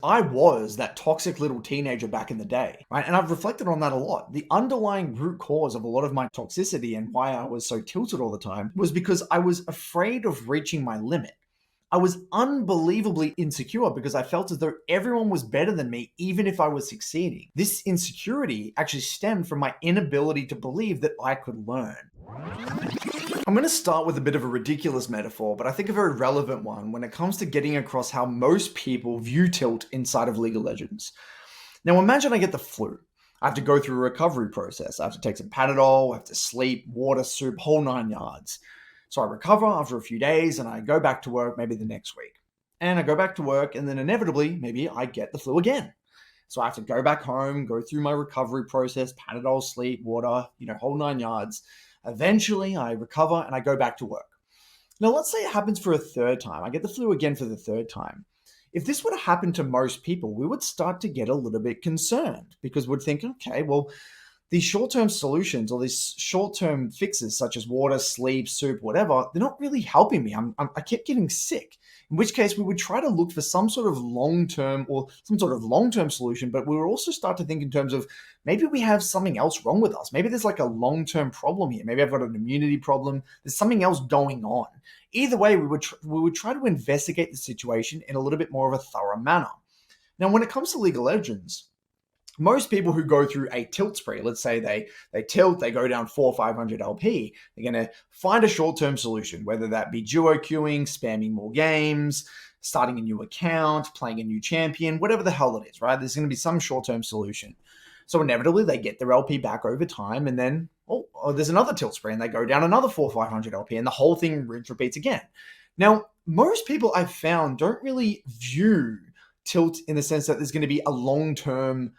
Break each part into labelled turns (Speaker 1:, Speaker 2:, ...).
Speaker 1: I was that toxic little teenager back in the day, right? And I've reflected on that a lot. The underlying root cause of a lot of my toxicity and why I was so tilted all the time was because I was afraid of reaching my limit. I was unbelievably insecure because I felt as though everyone was better than me, even if I was succeeding. This insecurity actually stemmed from my inability to believe that I could learn. I'm going to start with a bit of a ridiculous metaphor, but I think a very relevant one when it comes to getting across how most people view tilt inside of League of Legends. Now, imagine I get the flu. I have to go through a recovery process. I have to take some Panadol, I have to sleep, water, soup, whole 9 yards. So I recover after a few days and I go back to work maybe the next week. And I go back to work and then inevitably, maybe I get the flu again. So I have to go back home, go through my recovery process, Panadol, sleep, water, whole 9 yards. Eventually, I recover and I go back to work. Now, let's say it happens for a third time. I get the flu again for the third time. If this were to happen to most people, we would start to get a little bit concerned because we'd think, okay, well, these short-term solutions or these short-term fixes such as water, sleep, soup, whatever, they're not really helping me. I kept getting sick, in which case we would try to look for some sort of long-term solution, but we would also start to think in terms of maybe we have something else wrong with us. Maybe there's like a long-term problem here. Maybe I've got an immunity problem. There's something else going on. Either way, we would try to investigate the situation in a little bit more of a thorough manner. Now, when it comes to League of Legends, most people who go through a tilt spree, let's say they tilt, they go down 400 or 500 LP, they're going to find a short-term solution, whether that be duo queuing, spamming more games, starting a new account, playing a new champion, whatever the hell it is, right? There's going to be some short-term solution. So inevitably, they get their LP back over time, and then, there's another tilt spree, and they go down another 400 or 500 LP, and the whole thing repeats again. Now, most people I've found don't really view tilt in the sense that there's going to be a long-term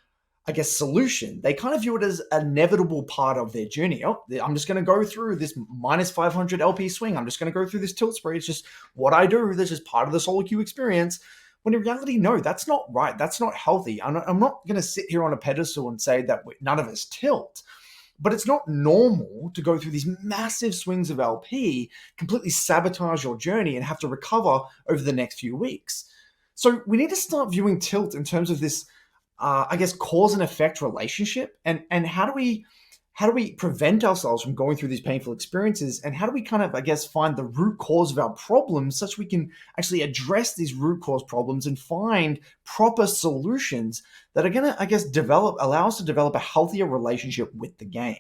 Speaker 1: solution. They kind of view it as an inevitable part of their journey. Oh, I'm just going to go through this minus 500 LP swing. I'm just going to go through this tilt spree. It's just what I do. This is part of the solo queue experience. When in reality, no, that's not right. That's not healthy. I'm not going to sit here on a pedestal and say that none of us tilt. But it's not normal to go through these massive swings of LP, completely sabotage your journey, and have to recover over the next few weeks. So we need to start viewing tilt in terms of this cause and effect relationship, and how do we prevent ourselves from going through these painful experiences, and how do we kind of find the root cause of our problems such we can actually address these root cause problems and find proper solutions that are going to allow us to develop a healthier relationship with the game.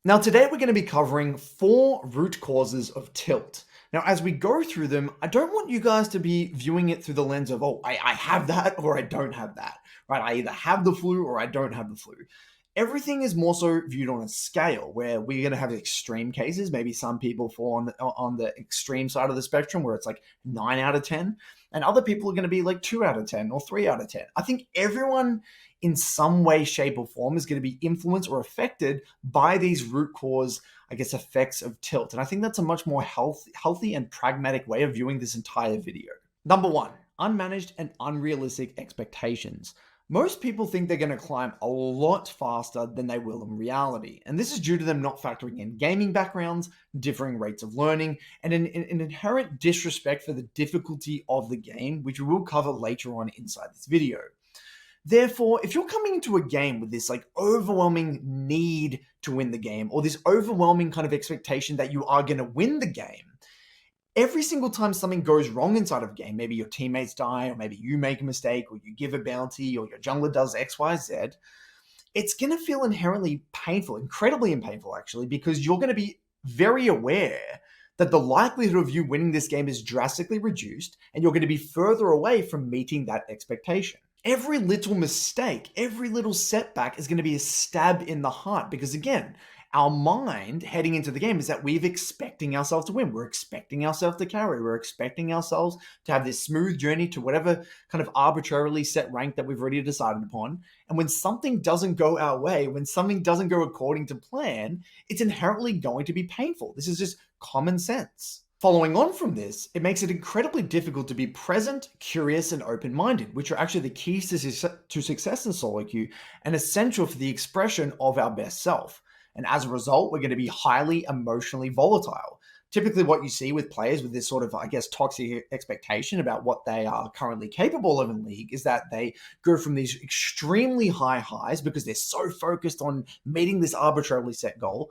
Speaker 1: Now, today we're going to be covering 4 root causes of tilt. Now, as we go through them, I don't want you guys to be viewing it through the lens of, I have that or I don't have that, right? I either have the flu or I don't have the flu. Everything is more so viewed on a scale where we're going to have extreme cases. Maybe some people fall on the extreme side of the spectrum where it's like 9 out of 10, and other people are going to be like 2 out of 10 or 3 out of 10. I think everyone in some way, shape, or form is going to be influenced or affected by these root cause effects of tilt. And I think that's a much more healthy and pragmatic way of viewing this entire video. Number 1, unmanaged and unrealistic expectations. Most people think they're going to climb a lot faster than they will in reality. And this is due to them not factoring in gaming backgrounds, differing rates of learning, and an inherent disrespect for the difficulty of the game, which we will cover later on inside this video. Therefore, if you're coming into a game with this overwhelming need to win the game, or this overwhelming kind of expectation that you are going to win the game, every single time something goes wrong inside of a game, maybe your teammates die, or maybe you make a mistake, or you give a bounty, or your jungler does X, Y, Z, it's going to feel inherently painful, incredibly painful actually, because you're going to be very aware that the likelihood of you winning this game is drastically reduced, and you're going to be further away from meeting that expectation. Every little mistake, every little setback is going to be a stab in the heart because, again, our mind heading into the game is that we're expecting ourselves to win. We're expecting ourselves to carry. We're expecting ourselves to have this smooth journey to whatever kind of arbitrarily set rank that we've already decided upon. And when something doesn't go our way, when something doesn't go according to plan, it's inherently going to be painful. This is just common sense. Following on from this, it makes it incredibly difficult to be present, curious, and open-minded, which are actually the keys to success in solo queue and essential for the expression of our best self. And as a result, we're going to be highly emotionally volatile. Typically what you see with players with this sort of, I guess, toxic expectation about what they are currently capable of in league is that they go from these extremely high highs because they're so focused on meeting this arbitrarily set goal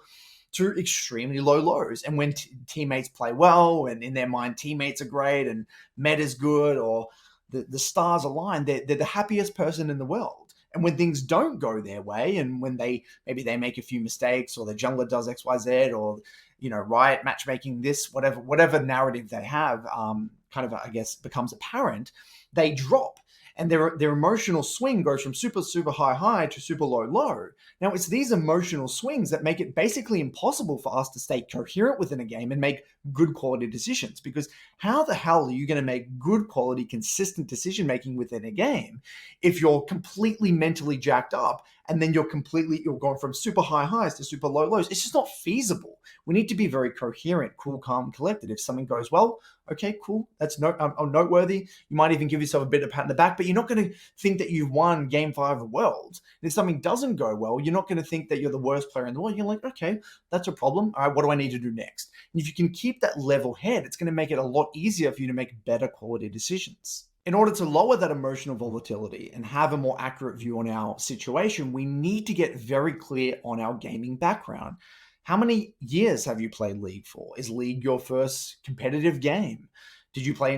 Speaker 1: to extremely low lows. And when teammates play well and in their mind teammates are great and meta's good or the stars align, they're the happiest person in the world. And when things don't go their way, and when maybe they make a few mistakes, or the jungler does XYZ, or Riot matchmaking this, whatever narrative they have, kind of I guess becomes apparent, they drop. And their emotional swing goes from super, super high to super low low. Now, it's these emotional swings that make it basically impossible for us to stay coherent within a game and make good quality decisions. Because how the hell are you going to make good quality, consistent decision making within a game if you're completely mentally jacked up and then you're going from super high highs to super low lows? It's just not feasible. We need to be very coherent, cool, calm, collected. If something goes well, okay, cool, that's noteworthy. You might even give yourself a bit of pat on the back, but you're not going to think that you've won Game 5 of Worlds. And if something doesn't go well, you're not going to think that you're the worst player in the world. You're like, okay, that's a problem. All right, what do I need to do next? And if you can keep that level head, it's going to make it a lot easier for you to make better quality decisions. In order to lower that emotional volatility and have a more accurate view on our situation, we need to get very clear on our gaming background. How many years have you played League for? Is League your first competitive game? Did you play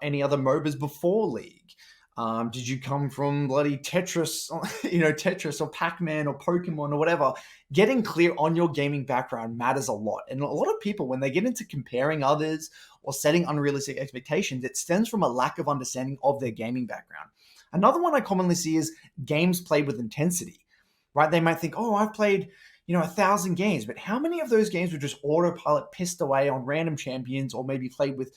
Speaker 1: any other MOBAs before League? Did you come from bloody Tetris, Tetris or Pac-Man or Pokemon or whatever? Getting clear on your gaming background matters a lot. And a lot of people, when they get into comparing others or setting unrealistic expectations, it stems from a lack of understanding of their gaming background. Another one I commonly see is games played with intensity, right? They might think, oh, I've played 1,000 games, but how many of those games were just autopilot pissed away on random champions, or maybe played with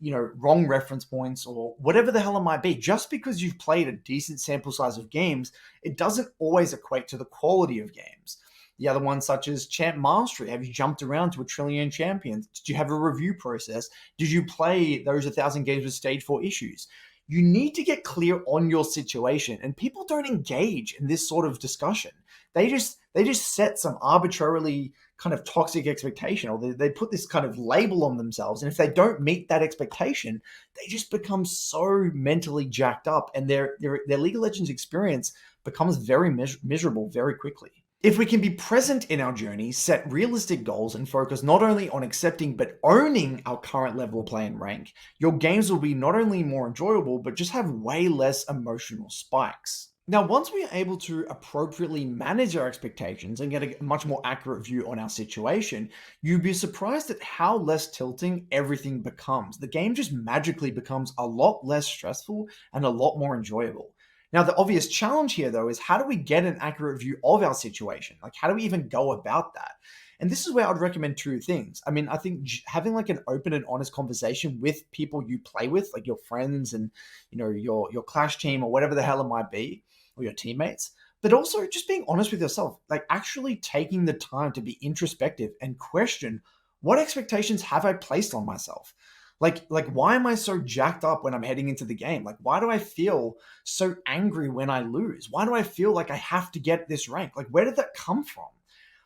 Speaker 1: wrong reference points, or whatever the hell it might be? Just because you've played a decent sample size of games, it doesn't always equate to the quality of games. The other ones, such as champ mastery. Have you jumped around to a trillion champions? Did you have a review process? Did you play those 1,000 games with stage 4 issues? You need to get clear on your situation, and people don't engage in this sort of discussion. They just set some arbitrarily kind of toxic expectation, or they put this kind of label on themselves. And if they don't meet that expectation, they just become so mentally jacked up, and their League of Legends experience becomes very miserable very quickly. If we can be present in our journey, set realistic goals, and focus not only on accepting but owning our current level of play and rank, your games will be not only more enjoyable, but just have way less emotional spikes. Now, once we are able to appropriately manage our expectations and get a much more accurate view on our situation, you'd be surprised at how less tilting everything becomes. The game just magically becomes a lot less stressful and a lot more enjoyable. Now, the obvious challenge here, though, is how do we get an accurate view of our situation? Like, how do we even go about that? And this is where I'd recommend two things. I mean, I think having like an open and honest conversation with people you play with, like your friends and, your clash team or whatever the hell it might be, or your teammates, but also just being honest with yourself, like actually taking the time to be introspective and question, what expectations have I placed on myself? Like why am I so jacked up when I'm heading into the game? Like, why do I feel so angry when I lose? Why do I feel like I have to get this rank? Like, where did that come from?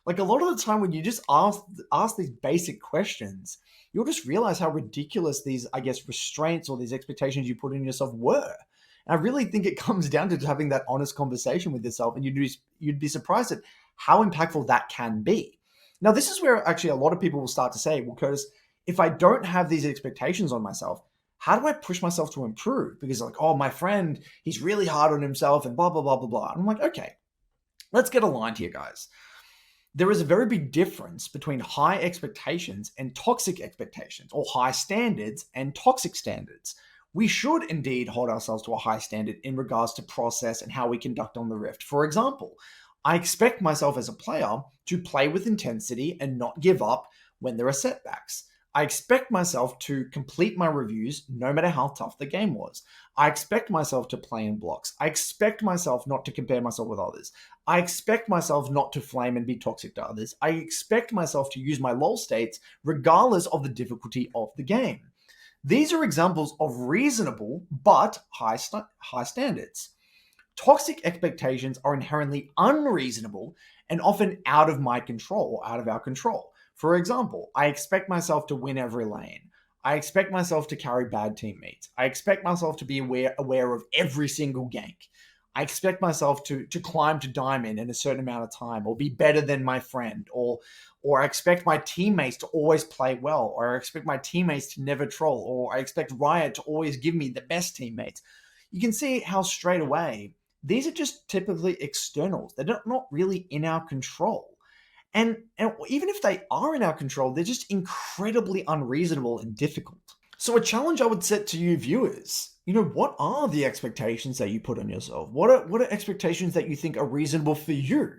Speaker 1: Like, a lot of the time when you just ask these basic questions, you'll just realize how ridiculous these, I guess, restraints or these expectations you put in yourself were. And I really think it comes down to having that honest conversation with yourself, and you'd be surprised at how impactful that can be. Now, this is where actually a lot of people will start to say, well, Curtis, if I don't have these expectations on myself, how do I push myself to improve? Because like, oh, my friend, he's really hard on himself and blah, blah, blah, blah, blah. And I'm like, okay, let's get aligned here, guys. There is a very big difference between high expectations and toxic expectations, or high standards and toxic standards. We should indeed hold ourselves to a high standard in regards to process and how we conduct on the Rift. For example, I expect myself as a player to play with intensity and not give up when there are setbacks. I expect myself to complete my reviews no matter how tough the game was. I expect myself to play in blocks. I expect myself not to compare myself with others. I expect myself not to flame and be toxic to others. I expect myself to use my LOL states regardless of the difficulty of the game. These are examples of reasonable but high standards. Toxic expectations are inherently unreasonable and often out of my control, or out of our control. For example, I expect myself to win every lane. I expect myself to carry bad teammates. I expect myself to be aware of every single gank. I expect myself to climb to diamond in a certain amount of time, or be better than my friend, or I expect my teammates to always play well, or I expect my teammates to never troll, or I expect Riot to always give me the best teammates. You can see how straight away these are just typically externals. They're not really in our control. And even if they are in our control, they're just incredibly unreasonable and difficult. So a challenge I would set to you viewers, what are the expectations that you put on yourself? What are expectations that you think are reasonable for you?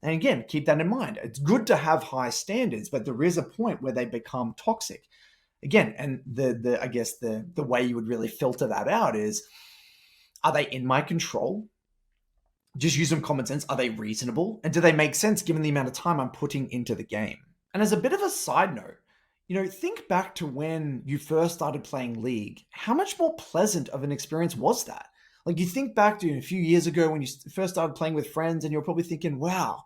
Speaker 1: And again, keep that in mind. It's good to have high standards, but there is a point where they become toxic. Again, and the I guess the way you would really filter that out is, are they in my control? Just use some common sense. Are they reasonable? And do they make sense given the amount of time I'm putting into the game? And as a bit of a side note, think back to when you first started playing League. How much more pleasant of an experience was that? Like, you think back to a few years ago when you first started playing with friends, and you're probably thinking, wow,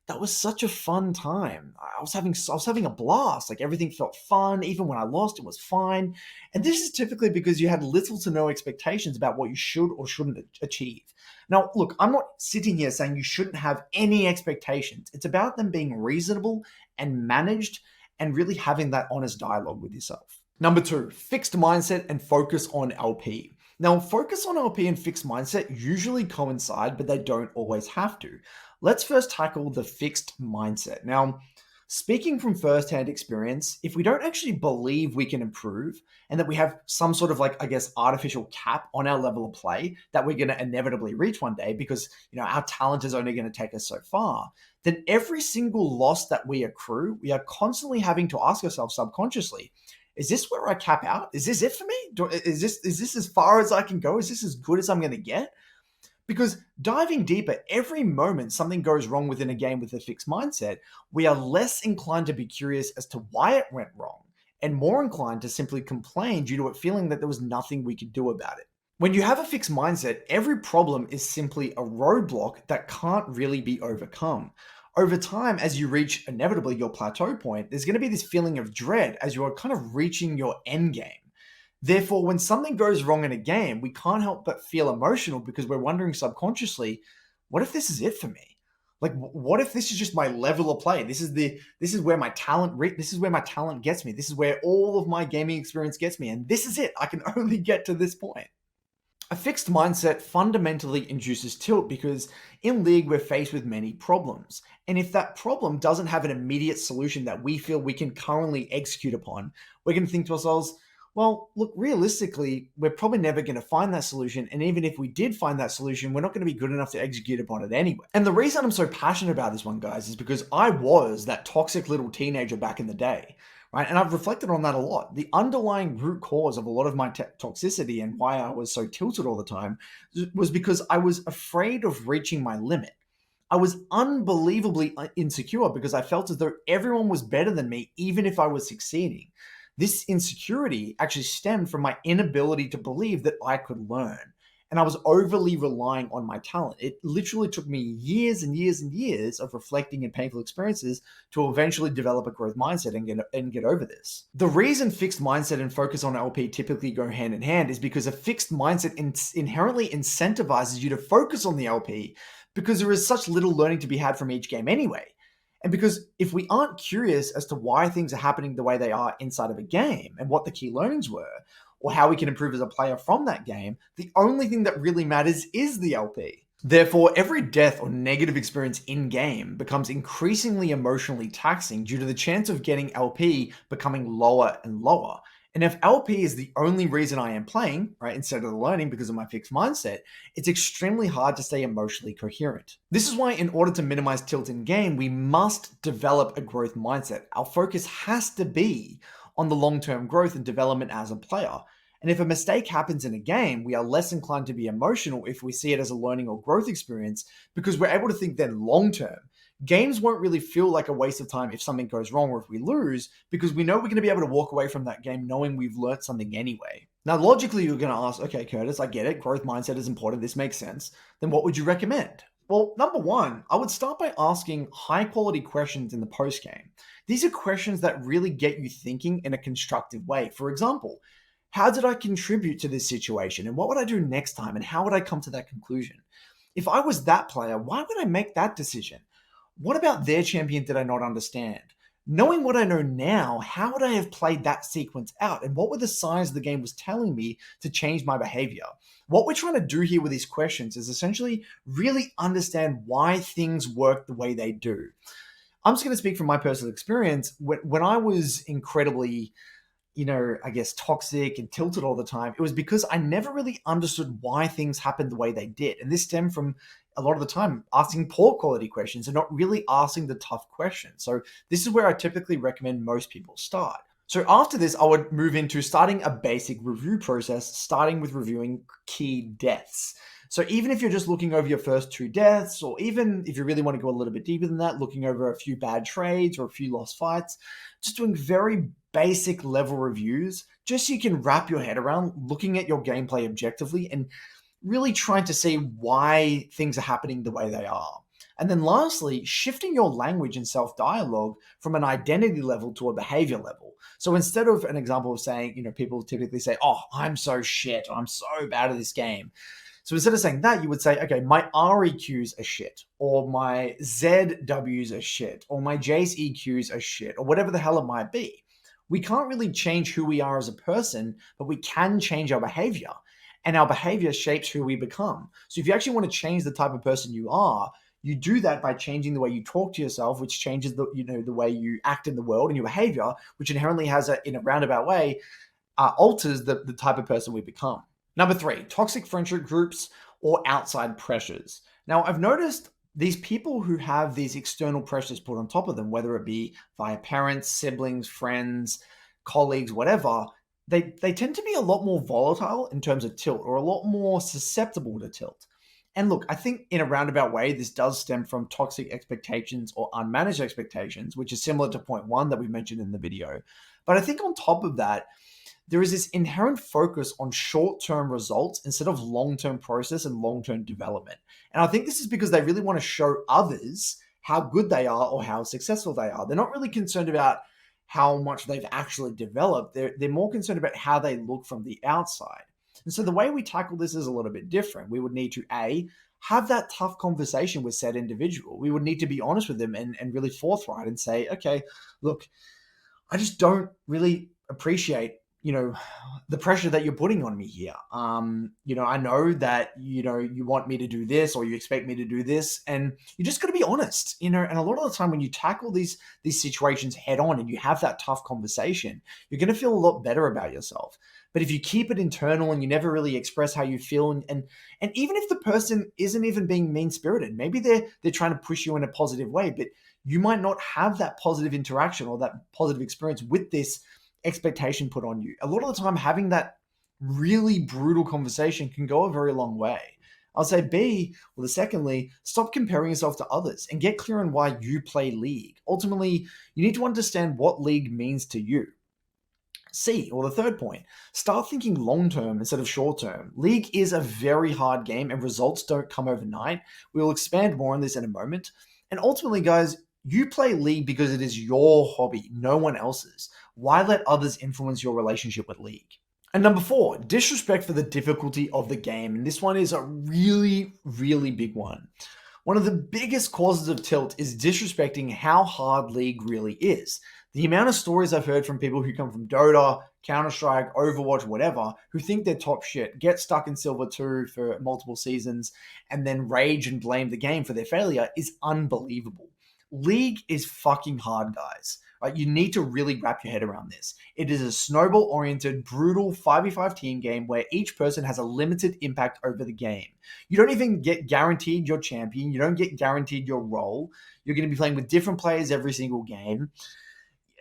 Speaker 1: that was such a fun time. I was having a blast. Like, everything felt fun. Even when I lost, it was fine. And this is typically because you had little to no expectations about what you should or shouldn't achieve. Now, look, I'm not sitting here saying you shouldn't have any expectations. It's about them being reasonable and managed, and really having that honest dialogue with yourself. Number 2, fixed mindset and focus on LP. Now, focus on LP and fixed mindset usually coincide, but they don't always have to. Let's first tackle the fixed mindset. Now, speaking from firsthand experience, if we don't actually believe we can improve and that we have some sort of, artificial cap on our level of play that we're going to inevitably reach one day because, our talent is only going to take us so far, then every single loss that we accrue, we are constantly having to ask ourselves subconsciously, is this where I cap out? Is this it for me? Is this as far as I can go? Is this as good as I'm going to get? Because diving deeper, every moment something goes wrong within a game with a fixed mindset, we are less inclined to be curious as to why it went wrong, and more inclined to simply complain due to it feeling that there was nothing we could do about it. When you have a fixed mindset, every problem is simply a roadblock that can't really be overcome. Over time, as you reach inevitably your plateau point, there's going to be this feeling of dread as you are kind of reaching your end game. Therefore, when something goes wrong in a game, we can't help but feel emotional because we're wondering subconsciously, what if this is it for me? Like, what if this is just my level of play? This is where my talent gets me. This is where all of my gaming experience gets me, and this is it. I can only get to this point. A fixed mindset fundamentally induces tilt because in League we're faced with many problems. And if that problem doesn't have an immediate solution that we feel we can currently execute upon, we're going to think to ourselves, well, look, realistically, we're probably never going to find that solution. And even if we did find that solution, we're not going to be good enough to execute upon it anyway. And the reason I'm so passionate about this one, guys, is because I was that toxic little teenager back in the day. Right? And I've reflected on that a lot. The underlying root cause of a lot of my toxicity and why I was so tilted all the time was because I was afraid of reaching my limit. I was unbelievably insecure because I felt as though everyone was better than me, even if I was succeeding. This insecurity actually stemmed from my inability to believe that I could learn. And I was overly relying on my talent. It literally took me years and years and years of reflecting and painful experiences to eventually develop a growth mindset and get over this. The reason fixed mindset and focus on LP typically go hand in hand is because a fixed mindset inherently incentivizes you to focus on the LP because there is such little learning to be had from each game anyway. And because if we aren't curious as to why things are happening the way they are inside of a game and what the key learnings were, or how we can improve as a player from that game, the only thing that really matters is the LP. Therefore, every death or negative experience in-game becomes increasingly emotionally taxing due to the chance of getting LP becoming lower and lower. And if LP is the only reason I am playing, right, instead of learning because of my fixed mindset, it's extremely hard to stay emotionally coherent. This is why in order to minimize tilt in game, we must develop a growth mindset. Our focus has to be on the long-term growth and development as a player. And if a mistake happens in a game, we are less inclined to be emotional if we see it as a learning or growth experience because we're able to think then long-term. Games won't really feel like a waste of time if something goes wrong or if we lose because we know we're going to be able to walk away from that game knowing we've learned something anyway. Now, logically, you're going to ask, okay, Curtis, I get it. Growth mindset is important. This makes sense. Then what would you recommend? Well, number one, I would start by asking high quality questions in the post game. These are questions that really get you thinking in a constructive way. For example, how did I contribute to this situation? And what would I do next time? And how would I come to that conclusion? If I was that player, why would I make that decision? What about their champion did I not understand? Knowing what I know now, how would I have played that sequence out? And what were the signs the game was telling me to change my behavior? What we're trying to do here with these questions is essentially really understand why things work the way they do. I'm just going to speak from my personal experience. When I was incredibly, I guess toxic and tilted all the time, it was because I never really understood why things happened the way they did. And this stemmed from a lot of the time asking poor quality questions and not really asking the tough questions. So this is where I typically recommend most people start. So after this, I would move into starting a basic review process, starting with reviewing key deaths. So even if you're just looking over your first two deaths, or even if you really want to go a little bit deeper than that, looking over a few bad trades or a few lost fights, just doing very basic level reviews, just so you can wrap your head around looking at your gameplay objectively and really trying to see why things are happening the way they are. And then lastly, shifting your language and self-dialogue from an identity level to a behavior level. So instead of an example of saying, people typically say, oh, I'm so shit, I'm so bad at this game. So instead of saying that, you would say, okay, my REQs are shit, or my ZWs are shit, or my J's EQs are shit, or whatever the hell it might be. We can't really change who we are as a person, but we can change our behavior. And our behavior shapes who we become. So if you actually want to change the type of person you are, you do that by changing the way you talk to yourself, which changes the way you act in the world, and your behavior, which inherently has in a roundabout way, alters the type of person we become. Number 3, toxic friendship groups or outside pressures. Now, I've noticed these people who have these external pressures put on top of them, whether it be via parents, siblings, friends, colleagues, whatever, they tend to be a lot more volatile in terms of tilt, or a lot more susceptible to tilt. And look, I think in a roundabout way, this does stem from toxic expectations or unmanaged expectations, which is similar to point 1 that we mentioned in the video. But I think on top of that, there is this inherent focus on short-term results instead of long-term process and long-term development. And I think this is because they really want to show others how good they are or how successful they are. They're not really concerned about how much they've actually developed. They're more concerned about how they look from the outside. And so the way we tackle this is a little bit different. We would need to, A, have that tough conversation with said individual. We would need to be honest with them and really forthright and say, okay, look, I just don't really appreciate the pressure that you're putting on me here. I know that, you want me to do this, or you expect me to do this, and you just got to be honest, and a lot of the time when you tackle these situations head on and you have that tough conversation, you're going to feel a lot better about yourself. But if you keep it internal and you never really express how you feel, and even if the person isn't even being mean-spirited, maybe they're trying to push you in a positive way, but you might not have that positive interaction or that positive experience with this expectation put on you. A lot of the time, having that really brutal conversation can go a very long way. I'll say secondly, stop comparing yourself to others and get clear on why you play League. Ultimately, you need to understand what League means to you. The third point, start thinking long-term instead of short-term. League is a very hard game and results don't come overnight. We will expand more on this in a moment. And ultimately, guys, you play League because it is your hobby, no one else's. Why let others influence your relationship with League? And number 4, disrespect for the difficulty of the game. And this one is a really, really big one. One of the biggest causes of tilt is disrespecting how hard League really is. The amount of stories I've heard from people who come from Dota, Counter-Strike, Overwatch, whatever, who think they're top shit, get stuck in Silver 2 for multiple seasons, and then rage and blame the game for their failure is unbelievable. League is fucking hard, guys. Right? You need to really wrap your head around this. It is a snowball-oriented, brutal 5v5 team game where each person has a limited impact over the game. You don't even get guaranteed your champion. You don't get guaranteed your role. You're going to be playing with different players every single game.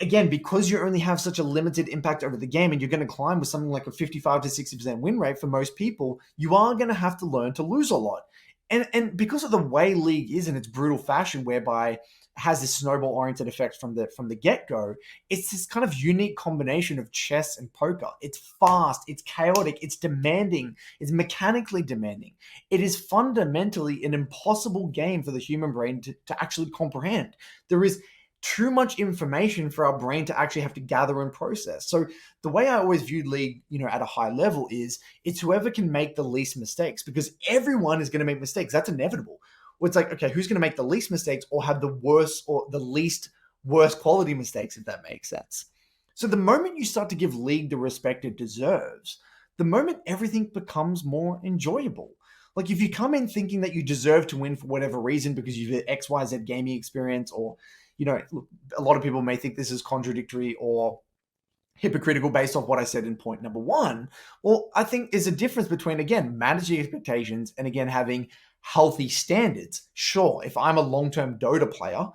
Speaker 1: Again, because you only have such a limited impact over the game and you're going to climb with something like a 55 to 60% win rate for most people, you are going to have to learn to lose a lot. And because of the way League is in its brutal fashion, whereby it has this snowball oriented effect from the get-go, it's this kind of unique combination of chess and poker. It's fast, it's chaotic, it's demanding, it's mechanically demanding. It is fundamentally an impossible game for the human brain to actually comprehend. There is too much information for our brain to actually have to gather and process. So the way I always viewed League, at a high level is it's whoever can make the least mistakes, because everyone is going to make mistakes. That's inevitable. It's like, okay, who's going to make the least mistakes or have the worst or the least worst quality mistakes, if that makes sense. So the moment you start to give League the respect it deserves, the moment everything becomes more enjoyable. Like if you come in thinking that you deserve to win for whatever reason because you've had XYZ gaming experience, or look, a lot of people may think this is contradictory or hypocritical based off what I said in point number one. Well, I think there's a difference between, again, managing expectations and, again, having healthy standards. Sure, if I'm a long-term Dota player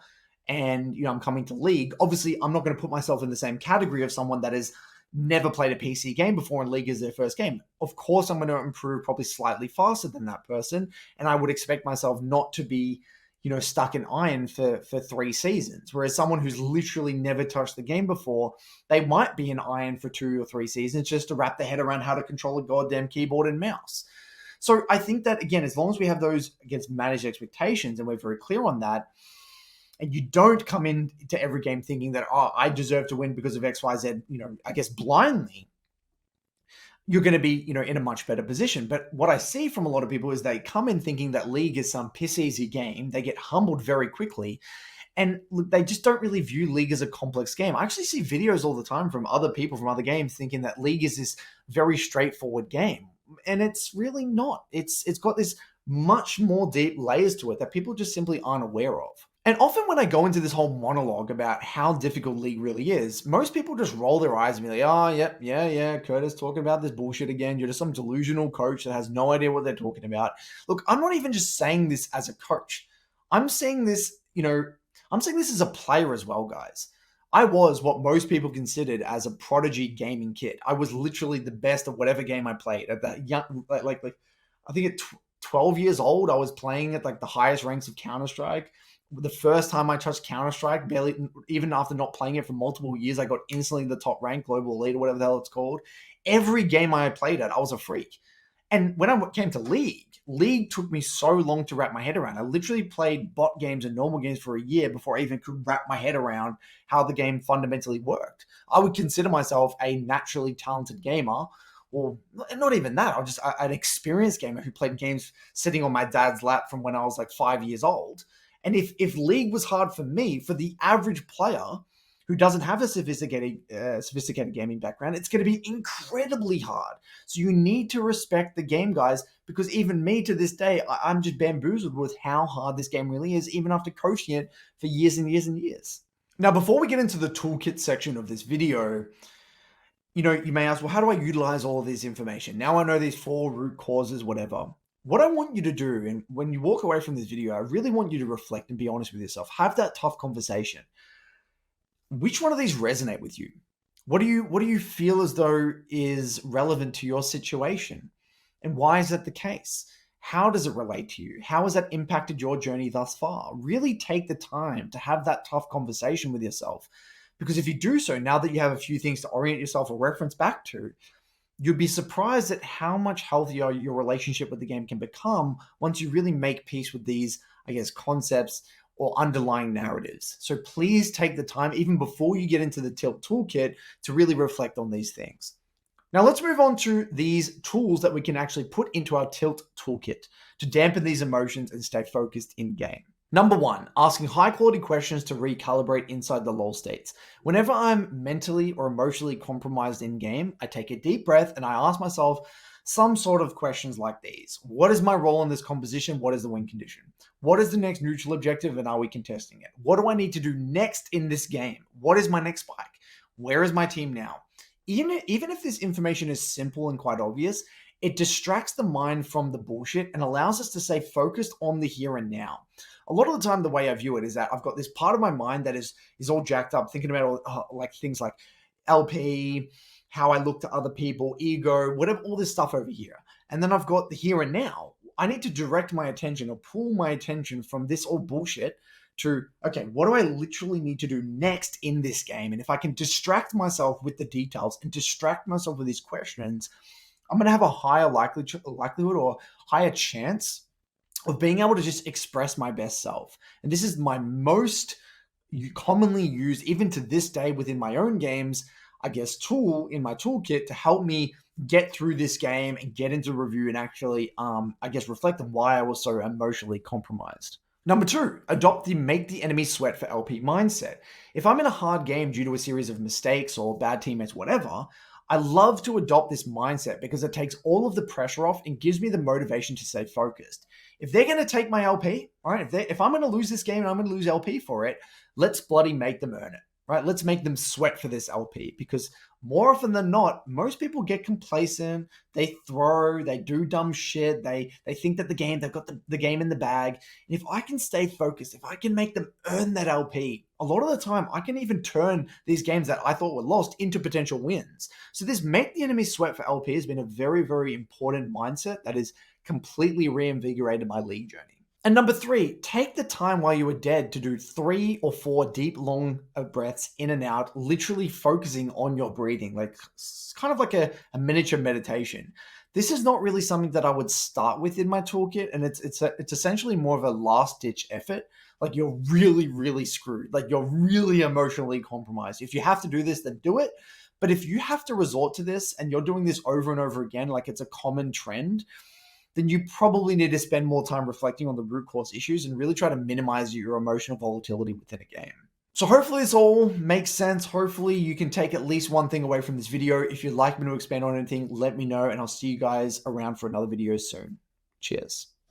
Speaker 1: and, I'm coming to League, obviously I'm not going to put myself in the same category of someone that has never played a PC game before and League is their first game. Of course, I'm going to improve probably slightly faster than that person, and I would expect myself not to be stuck in iron for 3 seasons. Whereas someone who's literally never touched the game before, they might be in iron for 2 or 3 seasons just to wrap their head around how to control a goddamn keyboard and mouse. So I think that, again, as long as we have those against managed expectations and we're very clear on that, and you don't come into every game thinking that, I deserve to win because of XYZ, I guess blindly, you're going to be, in a much better position. But what I see from a lot of people is they come in thinking that League is some piss easy game. They get humbled very quickly. And look, they just don't really view League as a complex game. I actually see videos all the time from other people from other games thinking that League is this very straightforward game. And it's really not. It's got this much more deep layers to it that people just simply aren't aware of. And often when I go into this whole monologue about how difficult League really is, most people just roll their eyes and be like, oh, yep, yeah, Curtis talking about this bullshit again. You're just some delusional coach that has no idea what they're talking about. Look, I'm not even just saying this as a coach. I'm saying this, I'm saying this as a player as well, guys. I was what most people considered as a prodigy gaming kid. I was literally the best of whatever game I played at that young, like I think at 12 years old, I was playing at like the highest ranks of Counter-Strike. The first time I touched Counter-Strike, barely, even after not playing it for multiple years, I got instantly the top rank, global elite, or whatever the hell it's called. Every game I played at, I was a freak. And when I came to League took me so long to wrap my head around. I literally played bot games and normal games for a year before I even could wrap my head around how the game fundamentally worked. I would consider myself a naturally talented gamer, or not even that. I'm just an experienced gamer who played games sitting on my dad's lap from when I was like 5 years old. And if League was hard for me, for the average player who doesn't have a sophisticated gaming background, it's going to be incredibly hard. So you need to respect the game, guys, because even me to this day, I'm just bamboozled with how hard this game really is, even after coaching it for years and years and years. Now, before we get into the toolkit section of this video, you may ask, well, how do I utilize all of this information? Now I know these 4 root causes, whatever. What I want you to do, and when you walk away from this video, I really want you to reflect and be honest with yourself. Have that tough conversation. Which one of these resonate with you? What do you feel as though is relevant to your situation? And why is that the case? How does it relate to you? How has that impacted your journey thus far? Really take the time to have that tough conversation with yourself. Because if you do so, now that you have a few things to orient yourself or reference back to, you'd be surprised at how much healthier your relationship with the game can become once you really make peace with these, I guess, concepts or underlying narratives. So please take the time, even before you get into the Tilt Toolkit, to really reflect on these things. Now let's move on to these tools that we can actually put into our Tilt Toolkit to dampen these emotions and stay focused in game. Number 1, asking high quality questions to recalibrate inside the lull states. Whenever I'm mentally or emotionally compromised in game, I take a deep breath and I ask myself some sort of questions like these. What is my role in this composition? What is the win condition? What is the next neutral objective and are we contesting it? What do I need to do next in this game? What is my next spike? Where is my team now? Even if this information is simple and quite obvious, it distracts the mind from the bullshit and allows us to stay focused on the here and now. A lot of the time, the way I view it is that I've got this part of my mind that is all jacked up, thinking about like things like LP, how I look to other people, ego, whatever, all this stuff over here. And then I've got the here and now. I need to direct my attention or pull my attention from this all bullshit to, okay, what do I literally need to do next in this game? And if I can distract myself with the details and distract myself with these questions, I'm going to have a higher likelihood or higher chance of being able to just express my best self. And this is my most commonly used, even to this day within my own games, I guess, tool in my toolkit to help me get through this game and get into review and actually, I guess, reflect on why I was so emotionally compromised. Number two, adopt the make the enemy sweat for LP mindset. If I'm in a hard game due to a series of mistakes or bad teammates, whatever, I love to adopt this mindset because it takes all of the pressure off and gives me the motivation to stay focused. If they're going to take my LP, all right, if I'm going to lose this game and I'm going to lose LP for it, let's bloody make them earn it, right? Let's make them sweat for this LP, because more often than not, most people get complacent. They throw, they do dumb shit. They think that they've got the game in the bag. And if I can stay focused, if I can make them earn that LP, a lot of the time I can even turn these games that I thought were lost into potential wins. So this make the enemy sweat for LP has been a very, very important mindset that has completely reinvigorated my league journey. And number three, take the time while you are dead to do 3 or 4 deep, long breaths in and out, literally focusing on your breathing, like it's kind of like a miniature meditation. This is not really something that I would start with in my toolkit, and it's essentially more of a last-ditch effort. Like you're really, really screwed. Like you're really emotionally compromised. If you have to do this, then do it. But if you have to resort to this and you're doing this over and over again, like it's a common trend, then you probably need to spend more time reflecting on the root cause issues and really try to minimize your emotional volatility within a game. So hopefully this all makes sense. Hopefully you can take at least one thing away from this video. If you'd like me to expand on anything, let me know, and I'll see you guys around for another video soon. Cheers.